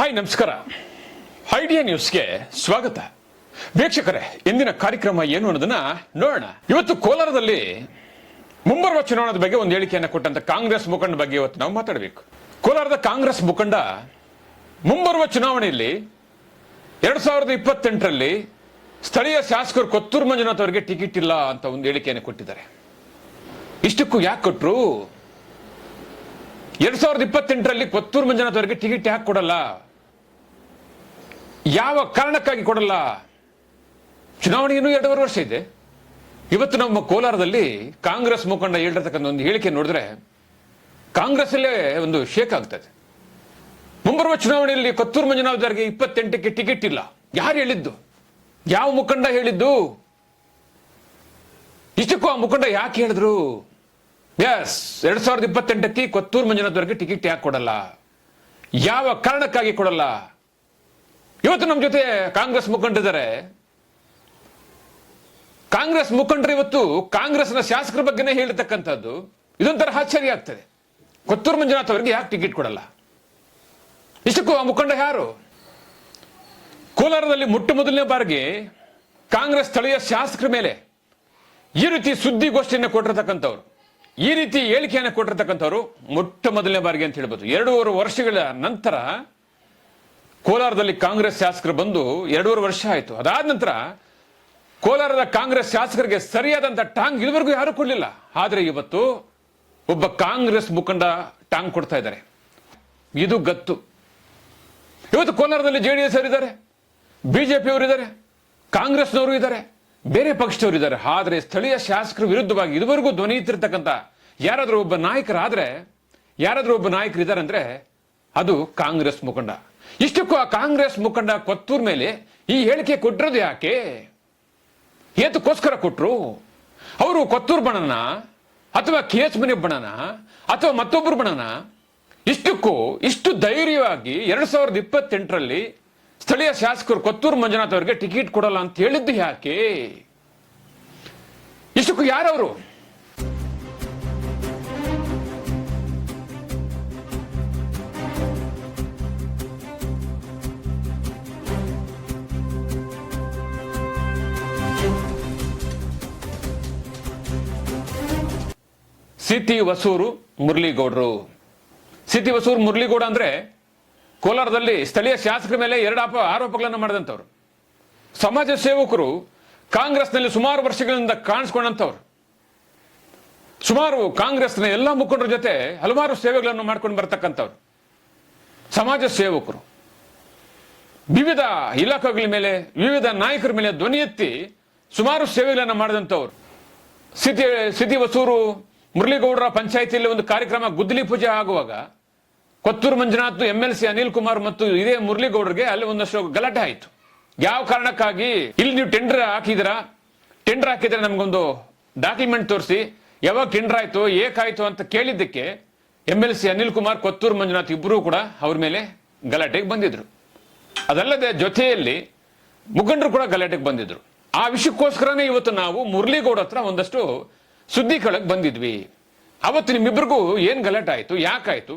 Hi ನಮಸ್ಕಾರ. Idea ನ್ಯೂಸ್ಗೆ ಸ್ವಾಗತ. ವೀಕ್ಷಕರೇ, ಇಂದಿನ ಕಾರ್ಯಕ್ರಮ ಏನು ಅನ್ನೋದನ್ನ ನೋಡೋಣ. ಇವತ್ತು ಕೋಲಾರದಲ್ಲಿ ಮುಂಬರುವ ಚುನಾವಣೆ ಬಗ್ಗೆ ಒಂದು ಹೇಳಿಕೆಯನ್ನು ಕೊಟ್ಟಂತ ಕಾಂಗ್ರೆಸ್ ಮುಖಂಡ ಬಗ್ಗೆ ಇವತ್ತು ನಾವು ಮಾತಾಡಬೇಕು. ಕೋಲಾರದ ಕಾಂಗ್ರೆಸ್ ಮುಖಂಡ ಮುಂಬರುವ ಚುನಾವಣೆಯಲ್ಲಿ 2028ರಲ್ಲಿ ಸ್ಥಳೀಯ ಶಾಸಕರು ಕೊತ್ತೂರು ಮಂಜುನಾಥ್ ಅವರಿಗೆ ಟಿಕೆಟ್ ಇಲ್ಲ ಅಂತ ಒಂದು ಹೇಳಿಕೆಯನ್ನು ಕೊಟ್ಟಿದ್ದಾರೆ. ಇಷ್ಟಕ್ಕೂ ಯಾಕೆ ಕೊಟ್ರು? 2028ರಲ್ಲಿ ಕೊತ್ತೂರು ಮಂಜುನಾಥ್ ಅವರಿಗೆ ಟಿಕೆಟ್ ಯಾಕೆ ಕೊಡಲ್ಲ? ಯಾವ ಕಾರಣಕ್ಕಾಗಿ ಕೊಡಲ್ಲ? ಚುನಾವಣೆ ಇನ್ನೂ 2.5 ವರ್ಷ ಇದೆ. ಇವತ್ತು ನಮ್ಮ ಕೋಲಾರದಲ್ಲಿ ಕಾಂಗ್ರೆಸ್ ಮುಖಂಡ ಹೇಳಿರ್ತಕ್ಕಂಥ ಒಂದು ಹೇಳಿಕೆ ನೋಡಿದ್ರೆ ಕಾಂಗ್ರೆಸ್ ಅಲ್ಲೇ ಒಂದು ಶೇಕ್ ಆಗ್ತದೆ. ಮುಂಬರುವ ಚುನಾವಣೆಯಲ್ಲಿ ಕೊತ್ತೂರು ಮಂಜುನಾಥ್ ಅವರಿಗೆ 28ಕ್ಕೆ ಟಿಕೆಟ್ ಇಲ್ಲ. ಯಾರು ಹೇಳಿದ್ದು? ಯಾವ ಮುಖಂಡ ಹೇಳಿದ್ದು? ಇಷ್ಟಕ್ಕೂ ಆ ಮುಖಂಡ ಯಾಕೆ ಹೇಳಿದ್ರು? ಎಸ್, 2028ಕ್ಕೆ ಕೊತ್ತೂರು ಮಂಜುನಾಥ್ ಅವರಿಗೆ ಟಿಕೆಟ್ ಯಾಕೆ ಕೊಡಲ್ಲ? ಯಾವ ಕಾರಣಕ್ಕಾಗಿ ಕೊಡಲ್ಲ? ಇವತ್ತು ನಮ್ಮ ಜೊತೆ ಕಾಂಗ್ರೆಸ್ ಮುಖಂಡರಿದ್ದಾರೆ. ಕಾಂಗ್ರೆಸ್ ಮುಖಂಡರು ಇವತ್ತು ಕಾಂಗ್ರೆಸ್ನ ಶಾಸಕರ ಬಗ್ಗೆನೇ ಹೇಳಿರ್ತಕ್ಕಂಥದ್ದು ಇದೊಂಥರ ಆಶ್ಚರ್ಯ ಆಗ್ತದೆ. ಕೊತ್ತೂರು ಮಂಜುನಾಥ್ ಅವರಿಗೆ ಯಾಕೆ ಟಿಕೆಟ್ ಕೊಡಲ್ಲ? ಇಷ್ಟಕ್ಕೂ ಆ ಮುಖಂಡ ಯಾರು? ಕೋಲಾರದಲ್ಲಿ ಮೊಟ್ಟ ಮೊದಲನೇ ಬಾರಿಗೆ ಕಾಂಗ್ರೆಸ್ ಸ್ಥಳೀಯ ಶಾಸಕರ ಮೇಲೆ ಈ ರೀತಿ ಸುದ್ದಿಗೋಷ್ಠಿಯನ್ನು ಕೊಟ್ಟಿರ್ತಕ್ಕಂಥವ್ರು, ಈ ರೀತಿ ಹೇಳಿಕೆಯನ್ನು ಕೊಟ್ಟಿರ್ತಕ್ಕಂಥವ್ರು ಮೊಟ್ಟ ಮೊದಲನೇ ಬಾರಿಗೆ ಅಂತ ಹೇಳ್ಬೋದು. 2.5 ವರ್ಷಗಳ ನಂತರ ಕೋಲಾರದಲ್ಲಿ ಕಾಂಗ್ರೆಸ್ ಶಾಸಕರು ಬಂದು 2.5 ವರ್ಷ ಆಯಿತು. ಅದಾದ ನಂತರ ಕೋಲಾರದ ಕಾಂಗ್ರೆಸ್ ಶಾಸಕರಿಗೆ ಸರಿಯಾದಂತ ಟಾಂಗ್ ಇದುವರೆಗೂ ಯಾರು ಕೊಡಲಿಲ್ಲ. ಆದ್ರೆ ಇವತ್ತು ಒಬ್ಬ ಕಾಂಗ್ರೆಸ್ ಮುಖಂಡ ಟಾಂಗ್ ಕೊಡ್ತಾ ಇದ್ದಾರೆ. ಇದು ಗತ್ತು. ಇವತ್ತು ಕೋಲಾರದಲ್ಲಿ JDS ಅವರಿದ್ದಾರೆ, ಬಿಜೆಪಿ ಅವರಿದ್ದಾರೆ, ಕಾಂಗ್ರೆಸ್ನವರು ಇದ್ದಾರೆ, ಬೇರೆ ಪಕ್ಷದವರು ಇದ್ದಾರೆ. ಆದ್ರೆ ಸ್ಥಳೀಯ ಶಾಸಕರ ವಿರುದ್ಧವಾಗಿ ಇದುವರೆಗೂ ಧ್ವನಿ ಎತ್ತಿರ್ತಕ್ಕಂಥ ಯಾರಾದ್ರೂ ಒಬ್ಬ ನಾಯಕರಿದ್ದಾರೆ ಅಂದ್ರೆ ಅದು ಕಾಂಗ್ರೆಸ್ ಮುಖಂಡ. ಇಷ್ಟಕ್ಕೂ ಆ ಕಾಂಗ್ರೆಸ್ ಮುಖಂಡ ಕೊತ್ತೂರು ಮೇಲೆ ಈ ಹೇಳಿಕೆ ಕೊಟ್ಟಿರೋದು ಯಾಕೆ? ಏತಕ್ಕೋಸ್ಕರ ಕೊಟ್ರು? ಅವರು ಕೊತ್ತೂರು ಬಣನ ಅಥವಾ KH ಮನೆ ಬಣನ ಅಥವಾ ಮತ್ತೊಬ್ಬರು ಬಣನ? ಇಷ್ಟು ಧೈರ್ಯವಾಗಿ 2028ರಲ್ಲಿ ಸ್ಥಳೀಯ ಶಾಸಕರು ಕೊತ್ತೂರು ಮಂಜುನಾಥ್ ಅವರಿಗೆ ಟಿಕೆಟ್ ಕೊಡಲ್ಲ ಅಂತ ಹೇಳಿದ್ದು ಯಾಕೆ? ಇಷ್ಟಕ್ಕೂ ಯಾರವರು? ಸಿಟಿ ಹೊಸೂರು ಮುರಳಿಗೌಡರು. ಸಿಟಿ ಹೊಸೂರು ಮುರಳಿಗೌಡ ಅಂದ್ರೆ ಕೋಲಾರದಲ್ಲಿ ಸ್ಥಳೀಯ ಶಾಸಕರ ಮೇಲೆ 2 ಆರೋಪಗಳನ್ನು ಮಾಡಿದಂಥವ್ರು. ಸಮಾಜ ಸೇವಕರು, ಕಾಂಗ್ರೆಸ್ನಲ್ಲಿ ಸುಮಾರು ವರ್ಷಗಳಿಂದ ಕಾಣಿಸ್ಕೊಂಡಂಥವ್ರು. ಸುಮಾರು ಕಾಂಗ್ರೆಸ್ನ ಎಲ್ಲ ಮುಖಂಡರ ಜೊತೆ ಹಲವಾರು ಸೇವೆಗಳನ್ನು ಮಾಡ್ಕೊಂಡು ಬರ್ತಕ್ಕಂಥವ್ರು. ಸಮಾಜ ಸೇವಕರು ವಿವಿಧ ಇಲಾಖೆಗಳ ಮೇಲೆ, ವಿವಿಧ ನಾಯಕರ ಮೇಲೆ ಧ್ವನಿ ಎತ್ತಿ ಸುಮಾರು ಸೇವೆಗಳನ್ನು ಮಾಡಿದಂಥವ್ರು. ಸಿಟಿ ಹೊಸೂರು ಮುರಳಿಗೌಡರ ಪಂಚಾಯಿತಿಯಲ್ಲಿ ಒಂದು ಕಾರ್ಯಕ್ರಮ ಗುದ್ದಲಿ ಪೂಜೆ ಆಗುವಾಗ ಕೊತ್ತೂರು ಮಂಜುನಾಥ್, MLC ಅನಿಲ್ ಕುಮಾರ್ ಮತ್ತು ಇದೇ ಮುರಳಿಗೌಡರಿಗೆ ಅಲ್ಲಿ ಒಂದಷ್ಟು ಗಲಾಟೆ ಆಯಿತು. ಯಾವ ಕಾರಣಕ್ಕಾಗಿ? ಇಲ್ಲಿ ನೀವು ಟೆಂಡರ್ ಹಾಕಿದ್ರೆ ನಮಗೊಂದು ಡಾಕ್ಯುಮೆಂಟ್ ತೋರಿಸಿ, ಯಾವಾಗ ಟೆಂಡರ್ ಆಯ್ತು, ಏಕಾಯ್ತು ಅಂತ ಕೇಳಿದ್ದಕ್ಕೆ MLC ಅನಿಲ್ ಕುಮಾರ್, ಕೊತ್ತೂರು ಮಂಜುನಾಥ್ ಇಬ್ಬರೂ ಕೂಡ ಅವ್ರ ಮೇಲೆ ಗಲಾಟೆಗೆ ಬಂದಿದ್ರು. ಅದಲ್ಲದೆ ಜೊತೆಯಲ್ಲಿ ಮುಖಂಡರು ಕೂಡ ಗಲಾಟೆಗೆ ಬಂದಿದ್ರು. ಆ ವಿಷಯಕ್ಕೋಸ್ಕರನೇ ಇವತ್ತು ನಾವು ಮುರಳಿಗೌಡ ಹತ್ರ ಒಂದಷ್ಟು ಸುದ್ದಿ ಕೇಳಕ್ ಬಂದಿದ್ವಿ. ಅವತ್ತು ನಿಮ್ಮಿಬ್ಬರಿಗೂ ಏನ್ ಗಲಾಟೆ ಆಯ್ತು, ಯಾಕಾಯ್ತು,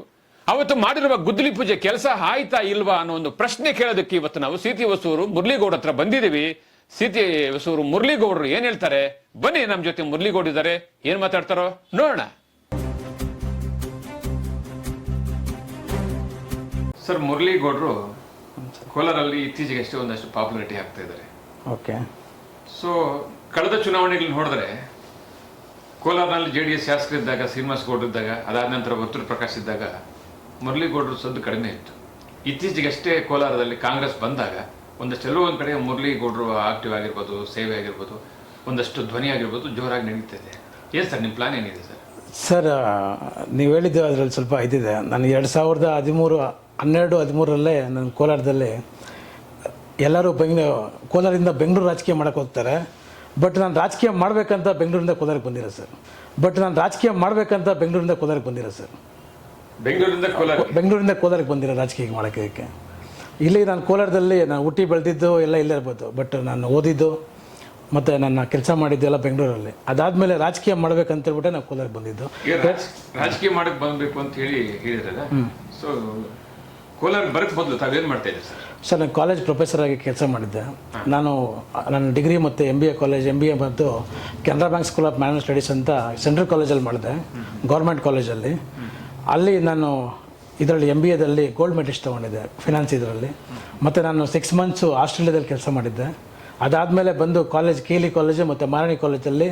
ಅವತ್ತು ಮಾಡಿರುವ ಗುದ್ದಲಿ ಪೂಜೆ ಕೆಲಸ ಆಯ್ತಾ ಇಲ್ವಾ ಅನ್ನೋ ಒಂದು ಪ್ರಶ್ನೆ ಕೇಳೋದಕ್ಕೆ ಇವತ್ತು ನಾವು ಸಿಟಿ ಹೊಸೂರು ಮುರಳಿಗೌಡ ಹತ್ರ ಬಂದಿದ್ದೀವಿ. ಸಿಟಿ ಹೊಸೂರು ಮುರಳಿಗೌಡರು ಏನ್ ಹೇಳ್ತಾರೆ ಬನ್ನಿ, ನಮ್ಮ ಜೊತೆ ಮುರಳಿಗೌಡ ಇದ್ದಾರೆ, ಏನ್ ಮಾತಾಡ್ತಾರೋ ನೋಡೋಣ. ಸರ್, ಮುರಳಿಗೌಡರು ಕೋಲಾರಲ್ಲಿ ಇತ್ತೀಚೆಗೆ ಅಷ್ಟೇ ಒಂದಷ್ಟು ಪಾಪ್ಯುಲಾರಿಟಿ ಆಗ್ತಾ ಇದ್ದಾರೆ. ಓಕೆ. ಸೊ ಕಳೆದ ಚುನಾವಣೆಗಳು ನೋಡಿದ್ರೆ ಕೋಲಾರನಲ್ಲಿ JDS ಶಾಸಕರಿದ್ದಾಗ, ಶ್ರೀನಿವಾಸ್ ಗೌಡ್ರು ಇದ್ದಾಗ, ಅದಾದ ನಂತರ ವರ್ತೂರು ಪ್ರಕಾಶ್ ಇದ್ದಾಗ ಮುರಳಿಗೌಡರು ಸದ್ದು ಕಡಿಮೆ ಇತ್ತು. ಇತ್ತೀಚೆಗಷ್ಟೇ ಕೋಲಾರದಲ್ಲಿ ಕಾಂಗ್ರೆಸ್ ಬಂದಾಗ ಒಂದಷ್ಟೆಲ್ಲೋ ಒಂದು ಕಡೆ ಮುರಳಿಗೌಡರು ಆಕ್ಟಿವ್ ಆಗಿರ್ಬೋದು, ಸೇವೆ ಆಗಿರ್ಬೋದು, ಒಂದಷ್ಟು ಧ್ವನಿ ಆಗಿರ್ಬೋದು ಜೋರಾಗಿ ನಡೀತಿದೆ. ಏನು ಸರ್ ನಿಮ್ಮ ಪ್ಲಾನ್ ಏನಿದೆ ಸರ್? ಸರ್, ನೀವು ಹೇಳಿದ್ದು ಅದರಲ್ಲಿ ಸ್ವಲ್ಪ ಇದಿದೆ. ನಾನು 2013 ನನ್ನ ಕೋಲಾರದಲ್ಲಿ ಎಲ್ಲರೂ ಕೋಲಾರದಿಂದ ಬೆಂಗಳೂರು ರಾಜಕೀಯ ಮಾಡೋಕ್ಕೆ ಹೋಗ್ತಾರೆ. ಬಟ್ ನಾನು ರಾಜಕೀಯ ಮಾಡಬೇಕಂತ ಬೆಂಗಳೂರಿಂದ ಕೋಲಾರಕ್ಕೆ ಬಂದಿರೋ ಸರ್. ಬೆಂಗಳೂರಿಂದ ಕೋಲಾರಕ್ಕೆ ಬಂದಿರೋ ರಾಜಕೀಯ ಮಾಡೋಕ್ಕೆ. ಇಲ್ಲಿ ನಾನು ಕೋಲಾರದಲ್ಲಿ ನಾನು ಹುಟ್ಟಿ ಬೆಳೆದಿದ್ದು ಎಲ್ಲ ಇಲ್ಲೇ ಇರ್ಬೋದು. ಬಟ್ ನಾನು ಓದಿದ್ದು ಮತ್ತು ನನ್ನ ಕೆಲಸ ಮಾಡಿದ್ದು ಎಲ್ಲ ಬೆಂಗಳೂರಲ್ಲಿ. ಅದಾದಮೇಲೆ ರಾಜಕೀಯ ಮಾಡ್ಬೇಕಂತ ಹೇಳ್ಬಿಟ್ಟೆ ನಾವು ಕೋಲಾರಕ್ಕೆ ಬಂದಿದ್ದು. ರಾಜಕೀಯ ಮಾಡಕ್ಕೆ ಬಂದಬೇಕು ಅಂತ ಹೇಳಿದ್ರಲ್ಲ. ಸೊ ಕೋಲಾರ ಬರಕ್ಕೆ ಮೊದಲು ತಾವೇನು ಮಾಡ್ತಾ ಇದ್ದೀರಿ ಸರ್? ಸರ್ ನಾನು ಕಾಲೇಜ್ ಪ್ರೊಫೆಸರ್ ಆಗಿ ಕೆಲಸ ಮಾಡಿದ್ದೆ. ನಾನು ನನ್ನ ಡಿಗ್ರಿ ಮತ್ತು MBA ಮತ್ತು Canara bank school of manage studies ಅಂತ ಸೆಂಟ್ರಲ್ ಕಾಲೇಜಲ್ಲಿ ಮಾಡಿದೆ, ಗೌರ್ಮೆಂಟ್ ಕಾಲೇಜಲ್ಲಿ. ಅಲ್ಲಿ ನಾನು ಇದರಲ್ಲಿ MBAದಲ್ಲಿ ಗೋಲ್ಡ್ ಮೆಡಲಿಸ್ಟ್ ತೊಗೊಂಡಿದ್ದೆ ಫಿನಾನ್ಸ್ ಇದರಲ್ಲಿ. ಮತ್ತು ನಾನು 6 ಮಂತ್ಸು ಆಸ್ಟ್ರೇಲಿಯಾದಲ್ಲಿ ಕೆಲಸ ಮಾಡಿದ್ದೆ. ಅದಾದಮೇಲೆ ಬಂದು KLE ಕಾಲೇಜು ಮತ್ತು ಮಾರಾಣಿ ಕಾಲೇಜಲ್ಲಿ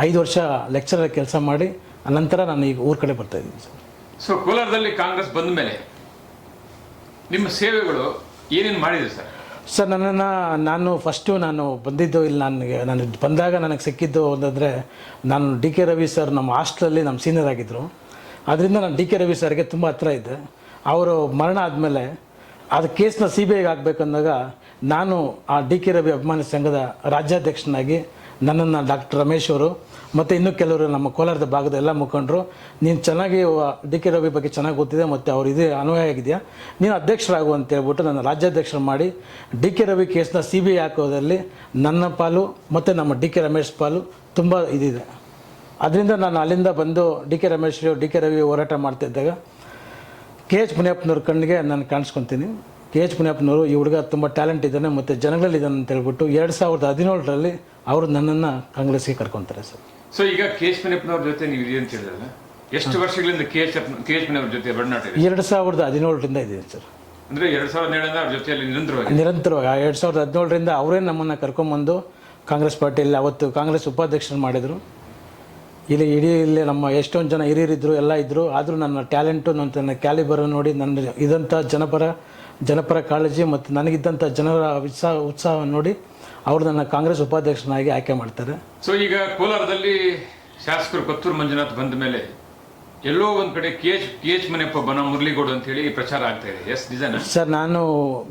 5 ವರ್ಷ ಲೆಕ್ಚರಾಗಿ ಕೆಲಸ ಮಾಡಿ ಅನಂತರ ನಾನು ಈಗ ಊರ ಕಡೆ ಬರ್ತಾಯಿದ್ದೀನಿ ಸರ್. ಸೊ ಕೋಲಾರದಲ್ಲಿ ಕಾಂಗ್ರೆಸ್ ಬಂದ ಮೇಲೆ ನಿಮ್ಮ ಸೇವೆಗಳು ಏನೇನು ಮಾಡಿದೆ ಸರ್? ಸರ್ ನಾನು ಬಂದಿದ್ದು ಇಲ್ಲಿ ನಾನು ಬಂದಾಗ ನನಗೆ ಸಿಕ್ಕಿದ್ದು ಅಂತಂದರೆ, ನಾನು DK ರವಿ ಸರ್ ನಮ್ಮ ಹಾಸ್ಟೆಲಲ್ಲಿ ನಮ್ಮ ಸೀನಿಯರ್ ಆಗಿದ್ದರು. ಅದರಿಂದ ನಾನು DK ರವಿ ಸರ್ಗೆ ತುಂಬ ಹತ್ರ ಇದ್ದೆ. ಅವರು ಮರಣ ಆದಮೇಲೆ ಅದು ಕೇಸ್ನ CBIಗೆ ಹಾಕಬೇಕಂದಾಗ ನಾನು ಆ DK ರವಿ ಅಭಿಮಾನಿ ಸಂಘದ ರಾಜ್ಯಾಧ್ಯಕ್ಷನಾಗಿ ನನ್ನನ್ನು ಡಾಕ್ಟರ್ ರಮೇಶ್ ಅವರು ಮತ್ತು ಇನ್ನೂ ಕೆಲವರು ನಮ್ಮ ಕೋಲಾರದ ಭಾಗದ ಎಲ್ಲ ಮುಖಂಡರು, ನೀನು ಚೆನ್ನಾಗಿ DK ರವಿ ಬಗ್ಗೆ ಚೆನ್ನಾಗಿ ಗೊತ್ತಿದೆ ಮತ್ತು ಅವ್ರು ಇದೇ ಅನ್ವಯ ಆಗಿದೆಯಾ, ನೀನು ಅಧ್ಯಕ್ಷರಾಗು ಅಂತ ಹೇಳ್ಬಿಟ್ಟು ನನ್ನ ರಾಜ್ಯಾಧ್ಯಕ್ಷರು ಮಾಡಿ DK ರವಿ ಕೇಸ್ನ CBI ಹಾಕೋದ್ರಲ್ಲಿ ನನ್ನ ಪಾಲು ಮತ್ತು ನಮ್ಮ DK ರಮೇಶ್ ಪಾಲು ತುಂಬ ಇದಿದೆ. ಅದರಿಂದ ನಾನು ಅಲ್ಲಿಂದ ಬಂದು DK ರಮೇಶ್ DK ರವಿ ಹೋರಾಟ ಮಾಡ್ತಿದ್ದಾಗ KH ಮುನಿಯಪ್ಪನವ್ರ ಕಣ್ಣಿಗೆ ನಾನು ಕಾಣಿಸ್ಕೊತೀನಿ. KH ಮುನಿಯಪ್ಪನವರು ಈ ಹುಡುಗ ತುಂಬ ಟ್ಯಾಲೆಂಟ್ ಇದ್ದಾನೆ ಮತ್ತು ಜನಗಳಲ್ಲಿದ್ದಾನೆ ಅಂತ ಹೇಳ್ಬಿಟ್ಟು 2017ರಲ್ಲಿ ಅವರು ನನ್ನನ್ನು ಕಾಂಗ್ರೆಸ್ಗೆ ಕರ್ಕೊತಾರೆ ಸರ್. ಸೊ ಈಗ KH ಮುನಿಯಪ್ಪನವ್ರ ಜೊತೆ ನೀವು ಇದೆ ಅಂತ ಹೇಳಿದ್ರಲ್ಲ, ಎಷ್ಟು ವರ್ಷಗಳಿಂದ KH ಮುನಿಯವ್ರ ಜೊತೆ ಒಡನಾಟ ಇದೆ? 2017ರಿಂದ ಇದ್ದೀನಿ ಸರ್. ಅಂದರೆ 2017ರಿಂದ ಅವ್ರ ಜೊತೆಯಲ್ಲಿ ನಿರಂತರವಾಗಿ 2017ರಿಂದ ಅವರೇ ನಮ್ಮನ್ನು ಕರ್ಕೊಂಬಂದು ಕಾಂಗ್ರೆಸ್ ಪಾರ್ಟಿಯಲ್ಲಿ ಅವತ್ತು ಕಾಂಗ್ರೆಸ್ ಉಪಾಧ್ಯಕ್ಷರು ಮಾಡಿದರು. ಇಲ್ಲಿ ನಮ್ಮ ಎಷ್ಟೊಂದು ಜನ ಹಿರಿಯರಿದ್ದರು, ಎಲ್ಲ ಇದ್ದರು. ಆದರೂ ನನ್ನ ಟ್ಯಾಲೆಂಟು, ನನ್ನ ಕ್ಯಾಲಿಬರ್ ನೋಡಿ, ನನ್ನ ಇದಂಥ ಜನಪರ ಕಾಳಜಿ ಮತ್ತು ನನಗಿದ್ದಂಥ ಜನರ ಉತ್ಸಾಹ ನೋಡಿ ಅವರು ನನ್ನ ಕಾಂಗ್ರೆಸ್ ಉಪಾಧ್ಯಕ್ಷನಾಗಿ ಆಯ್ಕೆ ಮಾಡ್ತಾರೆ. ಸೊ ಈಗ ಕೋಲಾರದಲ್ಲಿ ಶಾಸಕರು ಕೊತ್ತೂರು ಮಂಜುನಾಥ್ ಬಂದ ಮೇಲೆ ಎಲ್ಲೋ ಒಂದು ಕಡೆ KH ಮುನಿಯಪ್ಪ ಬನ ಮುರಳಿಗೌಡ ಅಂತ ಹೇಳಿ ಪ್ರಚಾರ ಆಗ್ತಾ ಇದೆ. ಎಸ್ ನಿಜನಾ ಸರ್? ನಾನು